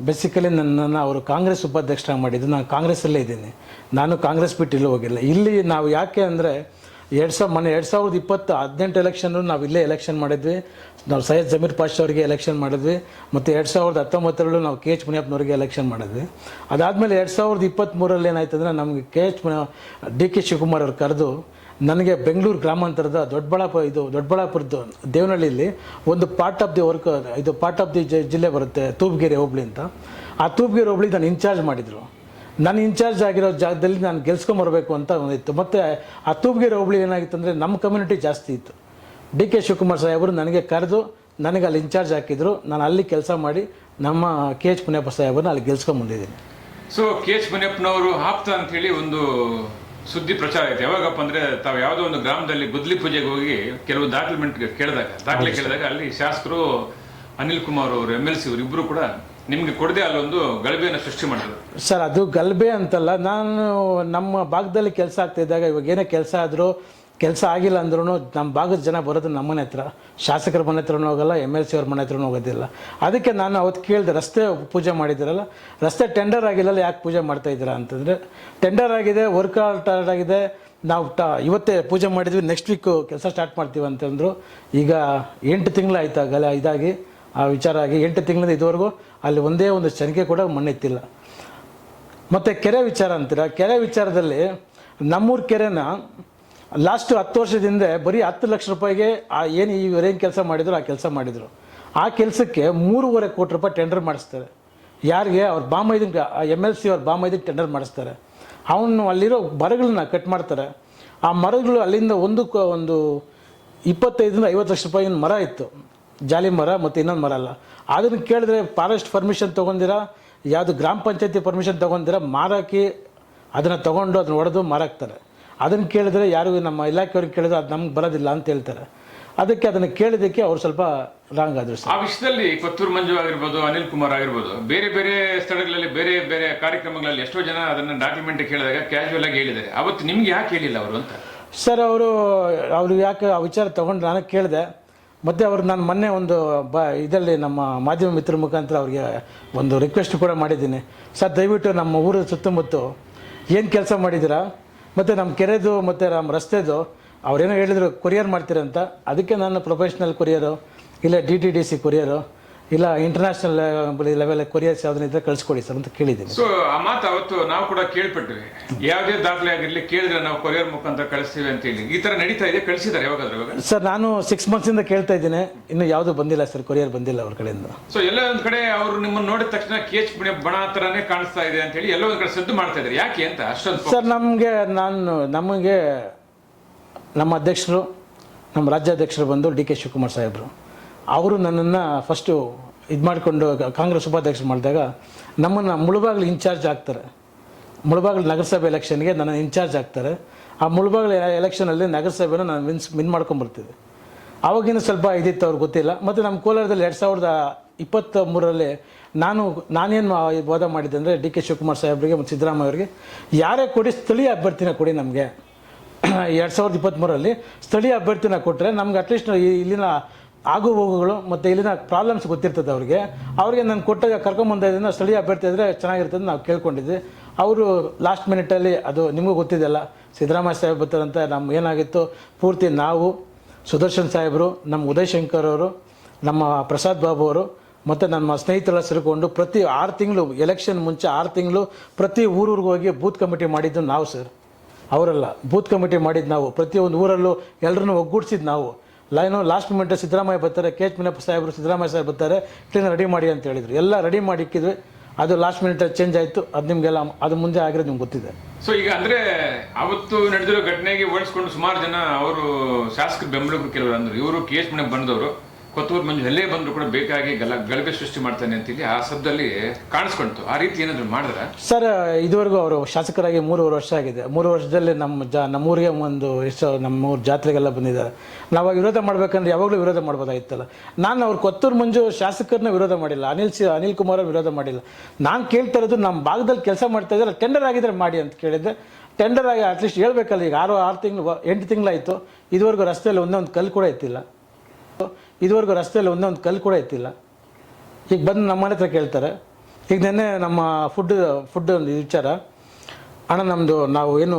ಬೇಸಿಕಲಿ ನನ್ನನ್ನು ಅವರು ಕಾಂಗ್ರೆಸ್ ಉಪಾಧ್ಯಕ್ಷರಾಗಿ ಮಾಡಿದ್ದು. ನಾನು ಕಾಂಗ್ರೆಸ್ಸಲ್ಲೇ ಇದ್ದೀನಿ, ನಾನು ಕಾಂಗ್ರೆಸ್ ಬಿಟ್ಟು ಇಲ್ಲೂ ಹೋಗಿಲ್ಲ. ಇಲ್ಲಿ ನಾವು ಯಾಕೆ ಅಂದರೆ 2018 ಎಲೆಕ್ಷನ್ನು ನಾವು ಇಲ್ಲೇ ಎಲೆಕ್ಷನ್ ಮಾಡಿದ್ವಿ. ನಾವು ಸೈಯದ್ ಜಮೀರ್ ಪಾಷಾ ಅವರಿಗೆ ಎಲೆಕ್ಷನ್ ಮಾಡಿದ್ವಿ ಮತ್ತು 2019 ನಾವು KH ಮುನಿಯಪ್ಪನವ್ರಿಗೆ ಎಲೆಕ್ಷನ್ ಮಾಡಿದ್ವಿ. ಅದಾದಮೇಲೆ 2023ರಲ್ಲಿ ಏನಾಯ್ತು ಅಂದರೆ ನಮಗೆ DK ಶಿವಕುಮಾರ್ ಅವ್ರು ಕರೆದು ನನಗೆ ಬೆಂಗಳೂರು ಗ್ರಾಮಾಂತರದ ದೊಡ್ಡಬಳ್ಳಾಪುರದ ದೇವನಹಳ್ಳಿಯಲ್ಲಿ ಒಂದು ಪಾರ್ಟ್ ಆಫ್ ದಿ ಜಿಲ್ಲೆ ಬರುತ್ತೆ, ತೂಬ್ಗೆರೆ ಹೋಬಳಿ ಅಂತ. ಆ ತೂಬ್ಗೆರೆ ಹೋಬಳಿ ನಾನು ಇನ್ಚಾರ್ಜ್ ಮಾಡಿದರು. ನಾನು ಇನ್ಚಾರ್ಜ್ ಆಗಿರೋ ಜಾಗದಲ್ಲಿ ನಾನು ಗೆಲ್ಸ್ಕೊಂಬರ್ಬೇಕು ಅಂತ ಒಂದಿತ್ತು. ಮತ್ತು ಆ ತೂಬ್ಗೆರೆ ಹೋಬಳಿ ಏನಾಗಿತ್ತು ಅಂದರೆ ನಮ್ಮ ಕಮ್ಯುನಿಟಿ ಜಾಸ್ತಿ ಇತ್ತು. DK ಶಿವಕುಮಾರ್ ಸಾಹೇಬರು ನನಗೆ ಕರೆದು ನನಗೆ ಅಲ್ಲಿ ಇನ್ಚಾರ್ಜ್ ಹಾಕಿದ್ರು. ನಾನು ಅಲ್ಲಿ ಕೆಲಸ ಮಾಡಿ ನಮ್ಮ KH ಮುನಿಯಪ್ಪ ಸಾಹೇಬರನ್ನ ಅಲ್ಲಿ ಗೆಲ್ಸ್ಕೊಂಬಂದಿದ್ದೀನಿ. ಸೊ KH ಮುನಿಯಪ್ಪನವರು ಆಪ್ತ ಅಂಥೇಳಿ ಒಂದು ಸುದ್ದಿ ಪ್ರಚಾರ ಆಯ್ತು. ಯಾವಾಗಪ್ಪ ಅಂದರೆ ತಾವು ಯಾವುದೋ ಒಂದು ಗ್ರಾಮದಲ್ಲಿ ಗುದ್ಲಿ ಪೂಜೆಗೆ ಹೋಗಿ ಕೆಲವು ದಾಖಲೆ ಕೇಳಿದಾಗ ಅಲ್ಲಿ ಶಾಸಕರು ಅನಿಲ್ ಕುಮಾರ್ ಅವರು MLC ಅವರು ಇಬ್ಬರು ಕೂಡ ನಿಮಗೆ ಕೊಡದೆ ಅಲ್ಲೊಂದು ಗಲಭೆಯನ್ನು ಸೃಷ್ಟಿ ಮಾಡಿದ್ರು. ಸರ್ ಅದು ಗಲಭೆ ಅಂತಲ್ಲ, ನಾನು ನಮ್ಮ ಭಾಗದಲ್ಲಿ ಕೆಲಸ ಆಗ್ತಾಯಿದ್ದಾಗ, ಇವಾಗ ಏನೇ ಕೆಲಸ ಆಗಿಲ್ಲ ಅಂದ್ರೂ ನಮ್ಮ ಭಾಗದ ಜನ ಬರೋದು ನಮ್ಮ ಮನೆ ಹತ್ರ, ಶಾಸಕರ ಮನೆ ಹತ್ರನೂ ಹೋಗಲ್ಲ, MLC ಅವ್ರ ಮನೆ ಹತ್ರನೂ ಹೋಗೋದಿಲ್ಲ. ಅದಕ್ಕೆ ನಾನು ಅವತ್ತು ಕೇಳಿದೆ, ರಸ್ತೆ ಪೂಜೆ ಮಾಡಿದ್ದೀರಲ್ಲ, ರಸ್ತೆ ಟೆಂಡರ್ ಆಗಿಲ್ಲಲ್ಲ, ಯಾಕೆ ಪೂಜೆ ಮಾಡ್ತಾಯಿದ್ದೀರಾ ಅಂತಂದರೆ, ಟೆಂಡರ್ ಆಗಿದೆ, ವರ್ಕ್ ಸ್ಟಾರ್ಟ್ ಆಗಿದೆ, ನಾವು ಇವತ್ತೇ ಪೂಜೆ ಮಾಡಿದ್ವಿ, ನೆಕ್ಸ್ಟ್ ವೀಕು ಕೆಲಸ ಸ್ಟಾರ್ಟ್ ಮಾಡ್ತೀವಿ ಅಂತಂದರು. ಈಗ 8 ತಿಂಗಳಾಯ್ತಾಗಲ್ಲ ಇದಾಗಿ ಆ ವಿಚಾರ ಆಗಿ 8 ತಿಂಗಳಿಂದ ಇದುವರೆಗೂ ಅಲ್ಲಿ ಒಂದೇ ಒಂದು ಚನಿಕೆ ಕೂಡ ಮಣ್ಣೆತ್ತಿಲ್ಲ. ಮತ್ತು ಕೆರೆ ವಿಚಾರ ಅಂತೀರ, ಕೆರೆ ವಿಚಾರದಲ್ಲಿ ನಮ್ಮೂರು ಕೆರೆನ ಲಾಸ್ಟ್ 10 ವರ್ಷದಿಂದ ಬರೀ 10 ಲಕ್ಷ ರೂಪಾಯಿಗೆ ಇವರೇನು ಕೆಲಸ ಮಾಡಿದ್ರು ಆ ಕೆಲಸ ಮಾಡಿದರು. ಆ ಕೆಲಸಕ್ಕೆ 3.5 ಕೋಟಿ ರೂಪಾಯಿ ಟೆಂಡರ್ ಮಾಡಿಸ್ತಾರೆ. ಯಾರಿಗೆ? ಅವ್ರ ಬಾಮೈದಕ್ಕೆ, MLC ಅವ್ರ ಬಾಮೈದಕ್ಕೆ ಟೆಂಡರ್ ಮಾಡಿಸ್ತಾರೆ. ಅವನು ಅಲ್ಲಿರೋ ಮರಗಳನ್ನ ಕಟ್ ಮಾಡ್ತಾರೆ. ಆ ಮರಗಳು ಅಲ್ಲಿಂದ ಒಂದು 25ರಿಂದ 50 ಲಕ್ಷ ರೂಪಾಯಿ ಮರ ಇತ್ತು, ಜಾಲಿ ಮರ ಮತ್ತು ಇನ್ನೊಂದು ಮರ ಅಲ್ಲ. ಅದನ್ನು ಕೇಳಿದ್ರೆ ಫಾರೆಸ್ಟ್ ಪರ್ಮಿಷನ್ ತೊಗೊಂಡಿರಾ, ಯಾವುದು ಗ್ರಾಮ ಪಂಚಾಯತಿ ಪರ್ಮಿಷನ್ ತೊಗೊಂಡಿರಾ, ಮಾರಾಕಿ ಅದನ್ನು ತೊಗೊಂಡು ಅದನ್ನು ಹೊಡೆದು ಮಾರಾಕ್ತಾರೆ. ಅದನ್ನು ಕೇಳಿದ್ರೆ ಯಾರು ನಮ್ಮ ಇಲಾಖೆಯವ್ರಿಗೆ ಕೇಳಿದ್ರೆ ಅದು ನಮ್ಗೆ ಬರೋದಿಲ್ಲ ಅಂತ ಹೇಳ್ತಾರೆ. ಅದಕ್ಕೆ ಅದನ್ನು ಕೇಳಿದ್ದಕ್ಕೆ ಅವ್ರು ಸ್ವಲ್ಪ ರಾಂಗ್ ಆದರು ಸರ್. ಆ ವಿಷಯದಲ್ಲಿ ಕೊತ್ತೂರು ಮಂಜು ಆಗಿರ್ಬೋದು, ಅನಿಲ್ ಕುಮಾರ್ ಆಗಿರ್ಬೋದು, ಬೇರೆ ಬೇರೆ ಸ್ಥಳಗಳಲ್ಲಿ ಬೇರೆ ಬೇರೆ ಕಾರ್ಯಕ್ರಮಗಳಲ್ಲಿ ಎಷ್ಟೋ ಜನ ಅದನ್ನು ಡಾಕ್ಯುಮೆಂಟ್ ಕೇಳಿದಾಗ ಕ್ಯಾಶುವಲ್ ಆಗಿ ಹೇಳಿದ್ದಾರೆ. ಅವತ್ತು ನಿಮ್ಗೆ ಯಾಕೆ ಹೇಳಿಲ್ಲ ಅವರು ಅಂತ? ಸರ್ ಅವರು ಯಾಕೆ ಆ ವಿಚಾರ ತೊಗೊಂಡು ನಾನು ಕೇಳಿದೆ. ಮತ್ತು ಅವರು ನಾನು ಮೊನ್ನೆ ಒಂದು ಇದರಲ್ಲಿ ನಮ್ಮ ಮಾಧ್ಯಮ ಮಿತ್ರ ಮುಖಾಂತರ ಅವ್ರಿಗೆ ಒಂದು ರಿಕ್ವೆಸ್ಟ್ ಕೂಡ ಮಾಡಿದ್ದೀನಿ. ಸರ್ ದಯವಿಟ್ಟು ನಮ್ಮ ಊರ ಸುತ್ತಮುತ್ತ ಏನು ಕೆಲಸ ಮಾಡಿದ್ದೀರಾ, ಮತ್ತು ನಮ್ಮ ಕೆರೆದು ಮತ್ತು ನಮ್ಮ ರಸ್ತೆದು ಅವ್ರೇನೋ ಹೇಳಿದ್ರು ಕೊರಿಯರ್ ಮಾಡ್ತೀರಂತ. ಅದಕ್ಕೆ ನಾನು ಪ್ರೊಫೆಷ್ನಲ್ ಕೊರಿಯರು, ಇಲ್ಲ DTDC ಕೊರಿಯರು, ಇಲ್ಲ ಇಂಟರ್ನ್ಯಾಷನಲ್ ಲೆವೆಲ್ ಕೊರಿಯರ್ಸ್ ಯಾವ್ದನ್ನ ಇದ್ರೆ ಕಳಿಸ್ಕೊಡಿ ಸರ್ ಅಂತ ಕೇಳಿದ್ದೀನಿ. ಸೊ ಆ ಮಾತು ಅವತ್ತು ನಾವು ಕೂಡ ಕೇಳ್ಪಟ್ವಿ, ಯಾವುದೇ ದಾಖಲೆ ಆಗಿರ್ಲಿ ಕೇಳಿದ್ರೆ ನಾವು ಕೊರಿಯರ್ ಮುಖಾಂತರ ಕಳಿಸ್ತೀವಿ ಅಂತ ಹೇಳಿ. ಈ ತರ ನಡೀತಾ ಇದೆ, ಕಳಿಸಿದ್ದಾರೆ ಯಾವಾಗಾದ್ರೂ ಇವಾಗ? ಸರ್ ನಾನು 6 ಮಂತ್ಸಿಂದ ಕೇಳ್ತಾ ಇದ್ದೀನಿ, ಇನ್ನು ಯಾವುದು ಬಂದಿಲ್ಲ ಸರ್, ಕೊರಿಯರ್ ಬಂದಿಲ್ಲ ಅವ್ರ ಕಡೆಯಿಂದ. ಸೊ ಎಲ್ಲ ಒಂದ್ ಕಡೆ ಅವರು ನಿಮ್ಮನ್ನ ನೋಡಿದ ತಕ್ಷಣ ಕೇಚ್ ಬಣ ತರಾನೇ ಕಾಣಿಸ್ತಾ ಇದೆ ಅಂತ ಹೇಳಿ ಎಲ್ಲೋ ಒಂದ್ ಕಡೆ ಸದ್ದು ಮಾಡ್ತಾ ಇದ್ದಾರೆ. ಯಾಕೆ ಅಂತ ಅಷ್ಟೊಂದು? ಸರ್ ನಮಗೆ ನಮ್ಮ ಅಧ್ಯಕ್ಷರು, ನಮ್ಮ ರಾಜ್ಯಾಧ್ಯಕ್ಷರು ಬಂದು ಡಿ ಕೆ ಶಿವಕುಮಾರ್ ಸಾಹೇಬರು, ಅವರು ನನ್ನನ್ನು ಫಸ್ಟು ಇದು ಮಾಡಿಕೊಂಡು ಕಾಂಗ್ರೆಸ್ ಉಪಾಧ್ಯಕ್ಷರು ಮಾಡಿದಾಗ ನಮ್ಮನ್ನು ಮುಳುಬಾಗಿಲು ಇನ್ಚಾರ್ಜ್ ಆಗ್ತಾರೆ. ಮುಳುಬಾಗಿಲು ನಗರಸಭೆ ಎಲೆಕ್ಷನ್ಗೆ ನನ್ನ ಇನ್ಚಾರ್ಜ್ ಆಗ್ತಾರೆ. ಆ ಮುಳುಬಾಗಿಲು ಎಲೆಕ್ಷನಲ್ಲಿ ನಗರಸಭೆನ ನಾನು ವಿನ್ ಮಾಡ್ಕೊಂಬರ್ತಿದ್ದೆ. ಆವಾಗಿನ ಸ್ವಲ್ಪ ಇದಿತ್ತು, ಅವ್ರಿಗೆ ಗೊತ್ತಿಲ್ಲ. ಮತ್ತು ನಮ್ಮ ಕೋಲಾರದಲ್ಲಿ 2023ರಲ್ಲಿ ನಾನೇನು ವಾದ ಮಾಡಿದ್ದೆ ಅಂದರೆ ಡಿ ಕೆ ಶಿವಕುಮಾರ್ ಸಾಹೇಬರಿಗೆ ಮತ್ತು ಸಿದ್ದರಾಮಯ್ಯ ಅವರಿಗೆ, ಯಾರೇ ಕೊಡಿ ಸ್ಥಳೀಯ ಅಭ್ಯರ್ಥಿನ ಕೊಡಿ ನಮಗೆ. 2023ರಲ್ಲಿ ಸ್ಥಳೀಯ ಅಭ್ಯರ್ಥಿನ ಕೊಟ್ಟರೆ ನಮ್ಗೆ ಅಟ್ಲೀಸ್ಟ್ ಇಲ್ಲಿನ ಆಗು ಹೋಗುಗಳು ಮತ್ತು ಇಲ್ಲಿನ ಪ್ರಾಬ್ಲಮ್ಸ್ ಗೊತ್ತಿರ್ತದೆ ಅವ್ರಿಗೆ ನಾನು ಕೊಟ್ಟಾಗ ಕರ್ಕೊಂಬಂದಿದ್ದನ್ನು ಸ್ಥಳೀಯ ಅಭ್ಯರ್ಥಿ ಆದರೆ ಚೆನ್ನಾಗಿರ್ತದೆ ನಾವು ಕೇಳ್ಕೊಂಡಿದ್ವಿ. ಅವರು ಲಾಸ್ಟ್ ಮಿನಿಟಲ್ಲಿ, ಅದು ನಿಮಗೂ ಗೊತ್ತಿದೆಯಲ್ಲ, ಸಿದ್ದರಾಮಯ್ಯ ಸಾಹೇಬ್ ಬರ್ತಾರಂತ ನಮ್ಮ ಏನಾಗಿತ್ತು, ಪೂರ್ತಿ ನಾವು, ಸುದರ್ಶನ್ ಸಾಹೇಬರು, ನಮ್ಮ ಉದಯ್ ಶಂಕರ್ ಅವರು, ನಮ್ಮ ಪ್ರಸಾದ್ ಬಾಬು ಅವರು ಮತ್ತು ನಮ್ಮ ಸ್ನೇಹಿತರೆಲ್ಲ ಸೇರಿಕೊಂಡು ಪ್ರತಿ 6 ತಿಂಗಳು, ಎಲೆಕ್ಷನ್ ಮುಂಚೆ 6 ತಿಂಗಳು ಪ್ರತಿ ಊರಿಗೆ ಹೋಗಿ ಬೂತ್ ಕಮಿಟಿ ಮಾಡಿದ್ದು ನಾವು ಸರ್, ಅವರಲ್ಲ. ಬೂತ್ ಕಮಿಟಿ ಮಾಡಿದ್ದು ನಾವು, ಪ್ರತಿಯೊಂದು ಊರಲ್ಲೂ ಎಲ್ಲರನ್ನೂ ಒಗ್ಗೂಡಿಸಿದ್ದು ನಾವು. ಲಾಸ್ಟ್ ಮೂಮೆಂಟ್ ಸಿದ್ದರಾಮಯ್ಯ ಬರ್ತಾರೆ, ಕೆ ಎಚ್ ಮುನಿಯಪ್ಪ ಸಾಹೇಬರು, ಸಿದ್ದರಾಮಯ್ಯ ಸಾಹೇಬ್ ಬರ್ತಾರೆ, ಕ್ಲೀನ್ ರೆಡಿ ಮಾಡಿ ಅಂತ ಹೇಳಿದರು. ಎಲ್ಲ ರೆಡಿ ಮಾಡಿ ಇಕ್ಕಿದ್ವಿ. ಅದು ಲಾಸ್ಟ್ ಮಿನಿಟ್ ಚೇಂಜ್ ಆಯಿತು. ಅದು ನಿಮಗೆಲ್ಲ ಅದು ಮುಂದೆ ಆಗಿರೋದು ನಿಮ್ಗೆ ಗೊತ್ತಿದೆ. ಸೊ ಈಗ ಅಂದರೆ ಅವತ್ತು ನಡೆದಿರೋ ಘಟನೆಗೆ ಹೋಲಿಸ್ಕೊಂಡು ಸುಮಾರು ಜನ ಅವರು ಶಾಸಕರು ಬೆಂಬಲಿಗರು ಕೆಲವರು ಅಂದರು, ಇವರು ಕೆ ಎಚ್ ಮುನಿಯಪ್ಪ ಬಂದವರು ಕೊತ್ತೂರು ಮಂಜು ಎಲ್ಲೇ ಬಂದರೂ ಕೂಡ ಬೇಕಾಗಿ ಗಲಭೆ ಸೃಷ್ಟಿ ಮಾಡ್ತಾನೆ ಅಂತೇಳಿ ಆ ಶಬ್ದದಲ್ಲಿ ಕಾಣಿಸ್ಕೊಳ್ತು. ಆ ರೀತಿ ಏನಾದರೂ ಮಾಡಿದ್ರೆ? ಸರ್, ಇದುವರೆಗೂ ಅವರು ಶಾಸಕರಾಗಿ 3 ವರ್ಷ ಆಗಿದೆ. 3 ವರ್ಷದಲ್ಲಿ ನಮ್ಮೂರಿಗೆ ಒಂದು ಎಷ್ಟು ನಮ್ಮೂರು ಜಾತ್ರೆಗೆಲ್ಲ ಬಂದಿದ್ದಾರೆ. ನಾವು ವಿರೋಧ ಮಾಡ್ಬೇಕಂದ್ರೆ ಯಾವಾಗಲೂ ವಿರೋಧ ಮಾಡ್ಬೋದಾಗಿತ್ತಲ್ಲ. ನಾನು ಅವ್ರು ಕೊತ್ತೂರು ಮಂಜು ಶಾಸಕರನ್ನ ವಿರೋಧ ಮಾಡಿಲ್ಲ, ಅನಿಲ್ ಕುಮಾರ್ ವಿರೋಧ ಮಾಡಿಲ್ಲ. ನಾನು ಕೇಳ್ತಾ ಇರೋದು, ನಮ್ಮ ಭಾಗದಲ್ಲಿ ಕೆಲಸ ಮಾಡ್ತಾ ಇದ್ದಾರೆ, ಟೆಂಡರ್ ಆಗಿದ್ರೆ ಮಾಡಿ ಅಂತ ಕೇಳಿದ್ದೆ. ಟೆಂಡರ್ ಆಗಿ ಅಟ್ಲೀಸ್ಟ್ ಹೇಳ್ಬೇಕಲ್ಲ. ಈಗ 6 ತಿಂಗಳು 8 ತಿಂಗಳಾಯಿತು, ಇದುವರೆಗೂ ರಸ್ತೆಯಲ್ಲಿ ಒಂದೇ ಒಂದು ಕಲ್ಲು ಕೂಡ ಎತ್ತಿಲ್ಲ. ಈಗ ಬಂದು ನಮ್ಮ ಮನೆ ಹತ್ರ ಕೇಳ್ತಾರೆ. ಈಗ ನೆನ್ನೆ ನಮ್ಮ ಫುಡ್ ಒಂದು ವಿಚಾರ, ಅಣ್ಣ ನಮ್ಮದು ನಾವು ಏನು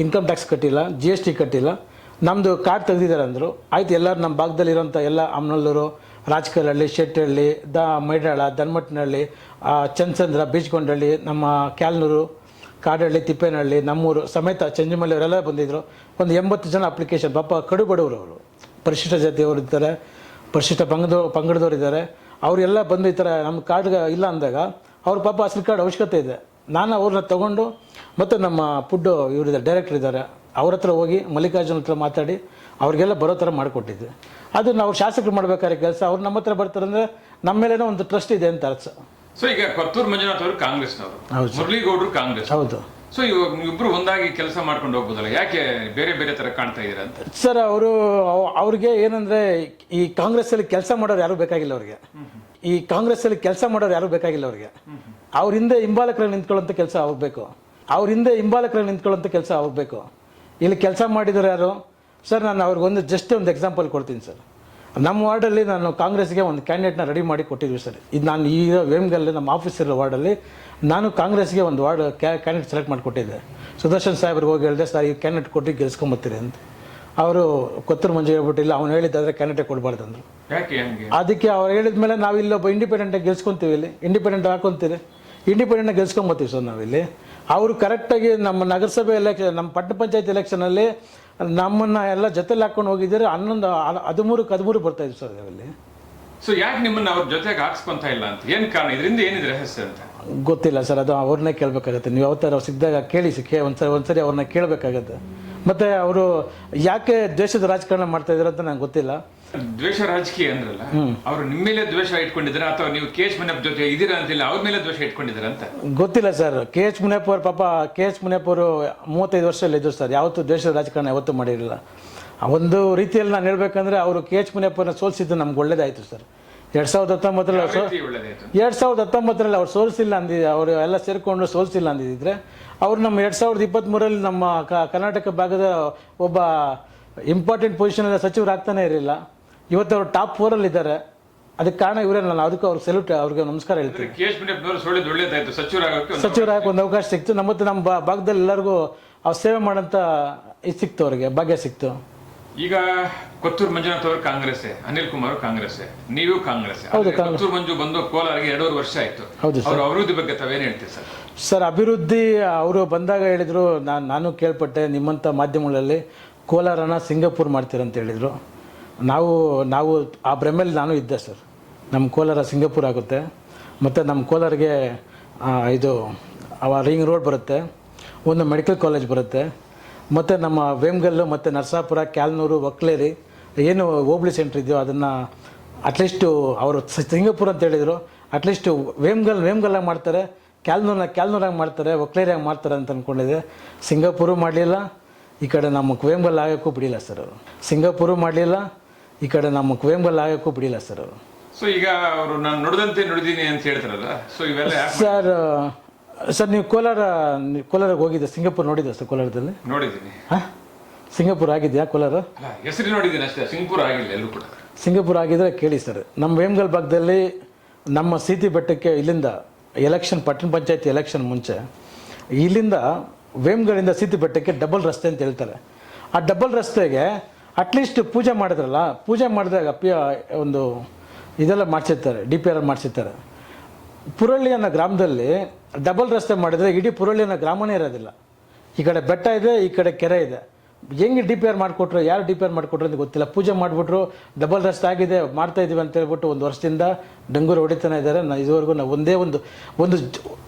ಇನ್ಕಮ್ ಟ್ಯಾಕ್ಸ್ ಕಟ್ಟಿಲ್ಲ, GST ಕಟ್ಟಿಲ್ಲ, ನಮ್ಮದು ಕಾರ್ಡ್ ತೆಗೆದಿದ್ದಾರೆ ಅಂದರು. ಆಯ್ತು, ಎಲ್ಲರೂ ನಮ್ಮ ಭಾಗದಲ್ಲಿರೋಂಥ ಎಲ್ಲ ಅಮ್ನಲ್ಲೂರು, ರಾಜಕೀಯಹಳ್ಳಿ, ಶೆಟ್ಟಹಳ್ಳಿ, ಮೈಡಾಳ, ದನ್ಮಟ್ಟನಹಳ್ಳಿ, ಚಂದ್ಸಂದ್ರ, ಬೀಚ್ಕೊಂಡಹಳ್ಳಿ, ನಮ್ಮ ಕ್ಯಾಲ್ನೂರು, ಕಾಡಹಳ್ಳಿ, ತಿಪ್ಪೇನಹಳ್ಳಿ, ನಮ್ಮೂರು ಸಮೇತ ಚಂಜಮಲ್ಲಿ ಅವರೆಲ್ಲ ಬಂದಿದ್ದರು. ಒಂದು 80 ಜನ ಅಪ್ಲಿಕೇಶನ್. ಪಾಪ ಕಡು ಬಡವರು ಅವರು, ಪರಿಶಿಷ್ಟ ಜಾತಿಯವರು ಇದ್ದಾರೆ, ಪರಿಶಿಷ್ಟ ಪಂಗಡದವ್ರು ಇದ್ದಾರೆ. ಅವರೆಲ್ಲ ಬಂದು ಈ ಥರ ನಮ್ಮ ಕಾರ್ಡ್ ಇಲ್ಲ ಅಂದಾಗ ಅವ್ರ ಪಾಪ ಹಸಿರು ಕಾರ್ಡ್ ಅವಶ್ಯಕತೆ ಇದೆ. ನಾನು ಅವ್ರನ್ನ ತೊಗೊಂಡು ಮತ್ತು ನಮ್ಮ ಫುಡ್ ಇವರಿದ್ದಾರೆ, ಡೈರೆಕ್ಟರ್ ಇದ್ದಾರೆ, ಅವ್ರ ಹತ್ರ ಹೋಗಿ ಮಲ್ಲಿಕಾರ್ಜುನ್ ಹತ್ರ ಮಾತಾಡಿ ಅವ್ರಿಗೆಲ್ಲ ಬರೋ ಥರ ಮಾಡಿಕೊಟ್ಟಿದ್ದೆ. ಅದು ನಾವು ಶಾಸಕರು ಮಾಡಬೇಕಾದ್ರೆ ಕೆಲಸ. ಅವ್ರು ನಮ್ಮ ಹತ್ರ ಬರ್ತಾರೆ ಅಂದರೆ ನಮ್ಮ ಮೇಲೇನೋ ಒಂದು ಟ್ರಸ್ಟ್ ಇದೆ ಅಂತ ಅರ್ಥ. ಸೊ ಈಗ ಕೊತ್ತೂರು ಮಂಜುನಾಥ್ ಅವರು ಕಾಂಗ್ರೆಸ್ನವರು, ಮುರಳೀಗೌಡರು ಕಾಂಗ್ರೆಸ್. ಹೌದು. ಸೊ ಇಬ್ರು ಒಂದಾಗಿ ಕೆಲಸ ಮಾಡ್ಕೊಂಡು ಹೋಗ್ಬೋದಲ್ಲ, ಯಾಕೆ ಬೇರೆ ಬೇರೆ ತರ ಕಾಣ್ತಾ ಇದ್ದೀರಾ ಅಂತ? ಸರ್, ಅವ್ರಿಗೆ ಏನಂದ್ರೆ, ಈ ಕಾಂಗ್ರೆಸ್ಸಲ್ಲಿ ಕೆಲಸ ಮಾಡೋರು ಯಾರು ಬೇಕಾಗಿಲ್ಲ ಅವ್ರಿಗೆ. ಅವ್ರ ಹಿಂದೆ ಹಿಂಬಾಲಕರಾಗಿ ನಿಂತ್ಕೊಳ್ಳೋಂಥ ಕೆಲಸ ಆಗಬೇಕು. ಇಲ್ಲಿ ಕೆಲಸ ಮಾಡಿದ್ರು ಯಾರು ಸರ್? ನಾನು ಅವ್ರಿಗೊಂದು ಒಂದು ಎಕ್ಸಾಂಪಲ್ ಕೊಡ್ತೀನಿ ಸರ್. ನಮ್ಮ ವಾರ್ಡಲ್ಲಿ ನಾನು ಕಾಂಗ್ರೆಸ್ಗೆ ಒಂದು ಕ್ಯಾಂಡಿಡೇಟ್ನ ರೆಡಿ ಮಾಡಿ ಕೊಟ್ಟಿದ್ವಿ ಸರ್. ಇದು ನಾನು ಈಗ ವೇಮ್ಗಲ್ಲಿ ನಮ್ಮ ಆಫೀಸರ್ ವಾರ್ಡಲ್ಲಿ ನಾನು ಕಾಂಗ್ರೆಸ್ಗೆ ಒಂದು ಕ್ಯಾಂಡಿಡೇಟ್ ಸೆಲೆಕ್ಟ್ ಮಾಡಿಕೊಟ್ಟಿದ್ದೆ. ಸುದರ್ಶನ್ ಸಾಹೇಬ್ರಿಗೆ ಹೋಗಿ ಹೇಳಿದೆ, ಸರ್ ಈ ಕ್ಯಾಂಡಿಡೇಟ್ ಕೊಟ್ಟು ಗೆಲ್ಸ್ಕೊಂಬತ್ತೀರಿ ಅಂತ. ಅವರು ಕೊತ್ತೂರು ಮಂಜು ಹೇಳ್ಬಿಟ್ಟಿಲ್ಲ, ಅವ್ನು ಹೇಳಿದ್ದಾದರೆ ಕ್ಯಾಂಡಿಡೇಟ್ ಕೊಡಬಾರ್ದು ಅಂದರು. ಅದಕ್ಕೆ ಅವ್ರು ಹೇಳಿದ ಮೇಲೆ ನಾವು ಇಲ್ಲೊಬ್ಬ ಇಂಡಿಪೆಂಡೆಂಟಾಗಿ ಗೆಲ್ಸ್ಕೊತೀವಿ, ಇಲ್ಲಿ ಇಂಡಿಪೆಂಡೆಂಟ್ ಹಾಕೊತೀರಿ, ಇಂಡಿಪೆಂಡೆಂಟಾಗಿ ಗೆಲ್ಸ್ಕೊಂಬತ್ತೀವಿ ಸರ್ ನಾವಿಲ್ಲಿ. ಅವರು ಕರೆಕ್ಟಾಗಿ ನಮ್ಮ ನಗರಸಭೆ ಎಲೆಕ್ಷನ್, ನಮ್ಮ ಪಟ್ಟಣ ಪಂಚಾಯತ್ ಎಲೆಕ್ಷನಲ್ಲಿ ನಮ್ಮನ್ನು ಎಲ್ಲ ಜೊತೆಲಿ ಹಾಕೊಂಡು ಹೋಗಿದ್ದಾರೆ. 13 ಬರ್ತಾಯಿದ್ವಿ ಸರ್ ನಾವಿಲ್ಲಿ. ಸೊ ಯಾಕೆ ನಿಮ್ಮನ್ನು ಅವ್ರ ಜೊತೆಗೆ ಹಾಕ್ಸ್ಕೊಂತ ಇಲ್ಲ ಅಂತ ಏನು ಕಾರಣ? ಇದರಿಂದ ಏನಿದೆ ರಹಸ್ಯ ಅಂತ ಗೊತ್ತಿಲ್ಲ ಸರ್. ಅದು ಅವ್ರನ್ನೇ ಕೇಳಬೇಕಾಗತ್ತೆ. ನೀವು ಯಾವತ್ತಾರ ಅವ್ರು ಸಿಕ್ಕಿದಾಗ ಒಂದ್ಸರಿ ಅವ್ರನ್ನ ಕೇಳಬೇಕಾಗತ್ತೆ. ಮತ್ತು ಅವರು ಯಾಕೆ ದ್ವೇಷದ ರಾಜಕಾರಣ ಮಾಡ್ತಾ ಇದ್ದಾರೆ ಅಂತ ನಂಗೆ ಗೊತ್ತಿಲ್ಲ. ದ್ವೇಷ ರಾಜಕೀಯ ಅಂದ್ರಲ್ಲ, ಅವರು ನಿಮ್ಮ ಮೇಲೆ ದ್ವೇಷ ಇಟ್ಕೊಂಡಿದ್ದಾರೆ ಅಥವಾ ನೀವು ಕೆ ಎಚ್ ಮುನಿಯಪ್ಪ ಜೊತೆ ಇದೀರಾ ಅಂತಿಲ್ಲ, ಅವ್ರ ಮೇಲೆ ದ್ವೇಷ ಇಟ್ಕೊಂಡಿದ್ದಾರೆ ಅಂತ ಗೊತ್ತಿಲ್ಲ ಸರ್. ಕೆ ಎಚ್ ಮುನಿಯಪ್ಪ ಅವರು ಪಾಪ ಅವರು 35 ವರ್ಷದಲ್ಲಿ ಇದ್ದರು ಸರ್. ಯಾವತ್ತೂ ದ್ವೇಷದ ರಾಜಕಾರಣ ಯಾವತ್ತೂ ಮಾಡಿರಲಿಲ್ಲ. ಒಂದು ರೀತಿಯಲ್ಲಿ ನಾನು ಹೇಳ್ಬೇಕಂದ್ರೆ, ಅವರು ಕೆ ಎಚ್ ಮುನಿಯಪ್ಪನ ಸೋಲಿಸಿದ್ದು ನಮ್ಗೆ ಒಳ್ಳೇದಾಯಿತು ಸರ್. 2019ರಲ್ಲಿ ಅವ್ರು ಸೋಲಿಸಿಲ್ಲ ಅಂದಿದ್ದೆ, ಅವರು ಎಲ್ಲ ಸೇರಿಕೊಂಡು ಸೋಲಿಸಿಲ್ಲ ಅಂದಿದ್ದರೆ ಅವ್ರು ನಮ್ಮ 2023ರಲ್ಲಿ ನಮ್ಮ ಕರ್ನಾಟಕ ಭಾಗದ ಒಬ್ಬ ಇಂಪಾರ್ಟೆಂಟ್ ಪೊಸಿಷನಲ್ಲಿ ಸಚಿವರಾಗ್ತಾನೆ ಇರಲಿಲ್ಲ. ಇವತ್ತು ಅವರು ಟಾಪ್ 4 ಇದ್ದಾರೆ. ಅದಕ್ಕೆ ಕಾರಣ ಇವರೇ. ನಾನು ಅದಕ್ಕೆ ಅವ್ರಿಗೆ ಸೆಲ್ಯೂಟ್, ಅವ್ರಿಗೆ ನಮಸ್ಕಾರ ಹೇಳ್ತೀನಿ. ಸಚಿವರಾಗಕ್ಕೆ ಒಂದು ಅವಕಾಶ ಸಿಕ್ತು. ಮತ್ತು ನಮ್ಮ ಭಾಗದಲ್ಲಿ ಎಲ್ಲರಿಗೂ ಅವ್ರು ಸೇವೆ ಮಾಡೋಂಥ ಇದು ಸಿಕ್ತು, ಅವ್ರಿಗೆ ಭಾಗ್ಯ ಸಿಕ್ತು. ಈಗ ಕೊತ್ತೂರು ಮಂಜುನಾಥ್ ಅವರು ಕಾಂಗ್ರೆಸ್, ಅನಿಲ್ ಕುಮಾರ್ ಕಾಂಗ್ರೆಸ್, ನೀವು ಕಾಂಗ್ರೆಸ್. ಹೌದು, ಕೊತ್ತೂರು ಮಂಜು ಬಂದು ಕೋಲಾರಿಗೆ 2.5 ವರ್ಷ ಆಯ್ತು. ಹೌದು ಸರ್. ಅವ್ರ ಅಭಿವೃದ್ಧಿ ಬಗ್ಗೆ ತಾವೇನು ಹೇಳ್ತೀವಿ ಸರ್? ಸರ್, ಅಭಿವೃದ್ಧಿ ಅವರು ಬಂದಾಗ ಹೇಳಿದರು, ನಾನು ಕೇಳ್ಪಟ್ಟೆ ನಿಮ್ಮಂಥ ಮಾಧ್ಯಮಗಳಲ್ಲಿ ಕೋಲಾರನ ಸಿಂಗಾಪುರ್ ಮಾಡ್ತೀರಂತ ಹೇಳಿದರು. ನಾವು ಆ ಭ್ರಮೆಯಲ್ಲಿ ನಾನು ಇದ್ದೆ ಸರ್. ನಮ್ಮ ಕೋಲಾರ ಸಿಂಗಾಪುರ್ ಆಗುತ್ತೆ, ಮತ್ತು ನಮ್ಮ ಕೋಲಾರಿಗೆ ಇದು ರಿಂಗ್ ರೋಡ್ ಬರುತ್ತೆ, ಒಂದು ಮೆಡಿಕಲ್ ಕಾಲೇಜ್ ಬರುತ್ತೆ, ಮತ್ತು ನಮ್ಮ ವೇಮ್ಗಲ್ಲು ಮತ್ತು ನರಸಾಪುರ, ಕ್ಯಾಲ್ನೂರು, ಒಕ್ಲೇರಿ ಏನು ಹೋಬಳಿ ಸೆಂಟ್ರ್ ಇದೆಯೋ ಅದನ್ನು ಅಟ್ಲೀಸ್ಟು ಅವರು ಸಿಂಗಾಪುರ್ ಅಂತ ಹೇಳಿದರು. ಅಟ್ಲೀಸ್ಟು ವೇಮ್ಗಲ್ಲಾಗಿ ಮಾಡ್ತಾರೆ, ಕ್ಯಾಲ್ನೂರಾಗಿ ಮಾಡ್ತಾರೆ, ಒಕ್ಲೇರಿಯಾಗಿ ಮಾಡ್ತಾರೆ ಅಂತ ಅಂದ್ಕೊಂಡಿದ್ದೆ. ಸಿಂಗಾಪುರು ಮಾಡಲಿಲ್ಲ, ಈ ಕಡೆ ನಮ್ಮ ವೇಮ್ಗಲ್ ಆಗೋಕ್ಕೂ ಬಿಡಿಲ್ಲ ಸರ್ ಅವರು. ಸಿಂಗಾಪುರು ಮಾಡಲಿಲ್ಲ, ಈ ಕಡೆ ನಮ್ಮ ವೇಮ್ಗಲ್ ಆಗೋಕ್ಕೂ ಬಿಡಿಲ್ಲ ಸರ್ ಅವರು. ಸೊ ಈಗ ಅವರು ನಾನು ನುಡಿದಂತೆ ನುಡಿದೀನಿ ಅಂತ ಹೇಳ್ತಾರಲ್ಲ, ಸೊ ಇವೆಲ್ಲ ಸರ್ ನೀವು ಕೋಲಾರಕ್ಕೆ ಹೋಗಿದ್ದೆ? ಸಿಂಗಾಪುರ್ ನೋಡಿದ್ದೆ ಸರ್? ಕೋಲಾರದಲ್ಲಿ ನೋಡಿದ್ದೀನಿ. ಹಾಂ, ಸಿಂಗಾಪುರ್ ಆಗಿದೆಯಾ ಕೋಲಾರ? ಹೆಸರು ನೋಡಿದ್ದೀನಿ ಅಷ್ಟೇ, ಸಿಂಗಾಪುರ್ ಆಗಿಲ್ಲ ಎಲ್ಲೂ ಕೂಡ. ಸಿಂಗಾಪುರ್ ಆಗಿದ್ರೆ ಕೇಳಿ ಸರ್, ನಮ್ಮ ವೇಮ್ಗಲ್ ಭಾಗದಲ್ಲಿ ನಮ್ಮ ಸೀತಿ ಬೆಟ್ಟಕ್ಕೆ ಇಲ್ಲಿಂದ ಎಲೆಕ್ಷನ್, ಪಟ್ಟಣ ಪಂಚಾಯತಿ ಎಲೆಕ್ಷನ್ ಮುಂಚೆ ಇಲ್ಲಿಂದ ವೇಮ್ಗಳಿಂದ ಸೀತಿ ಬೆಟ್ಟಕ್ಕೆ ಡಬಲ್ ರಸ್ತೆ ಅಂತ ಹೇಳ್ತಾರೆ. ಆ ಡಬಲ್ ರಸ್ತೆಗೆ ಅಟ್ಲೀಸ್ಟ್ ಪೂಜೆ ಮಾಡಿದ್ರಲ್ಲ, ಪೂಜೆ ಮಾಡಿದಾಗ ಒಂದು ಇದೆಲ್ಲ ಮಾಡಿಸಿರ್ತಾರೆ, DPR ಮಾಡಿಸಿರ್ತಾರೆ. ಪುರಳ್ಳಿ ಅನ್ನೋ ಗ್ರಾಮದಲ್ಲಿ ಡಬಲ್ ರಸ್ತೆ ಮಾಡಿದರೆ ಇಡೀ ಪುರಳ್ಳಿ ಅನ್ನೋ ಗ್ರಾಮನೇ ಇರೋದಿಲ್ಲ. ಈ ಕಡೆ ಬೆಟ್ಟ ಇದೆ, ಈ ಕಡೆ ಕೆರೆ ಇದೆ. ಹೆಂಗೆ DPR ಮಾಡಿಕೊಟ್ರು, ಯಾರು DPR ಮಾಡಿಕೊಟ್ರು ಅಂತ ಗೊತ್ತಿಲ್ಲ. ಪೂಜೆ ಮಾಡಿಬಿಟ್ರು, ಡಬಲ್ ರಸ್ತೆ ಆಗಿದೆ, ಮಾಡ್ತಾಯಿದ್ದೀವಿ ಅಂತ ಹೇಳ್ಬಿಟ್ಟು 1 ವರ್ಷದಿಂದ ಡಂಗೂರು ಹೊಡಿತಾನೆ ಇದ್ದಾರೆ. ಇದುವರೆಗೂ ನಾವು ಒಂದೇ ಒಂದು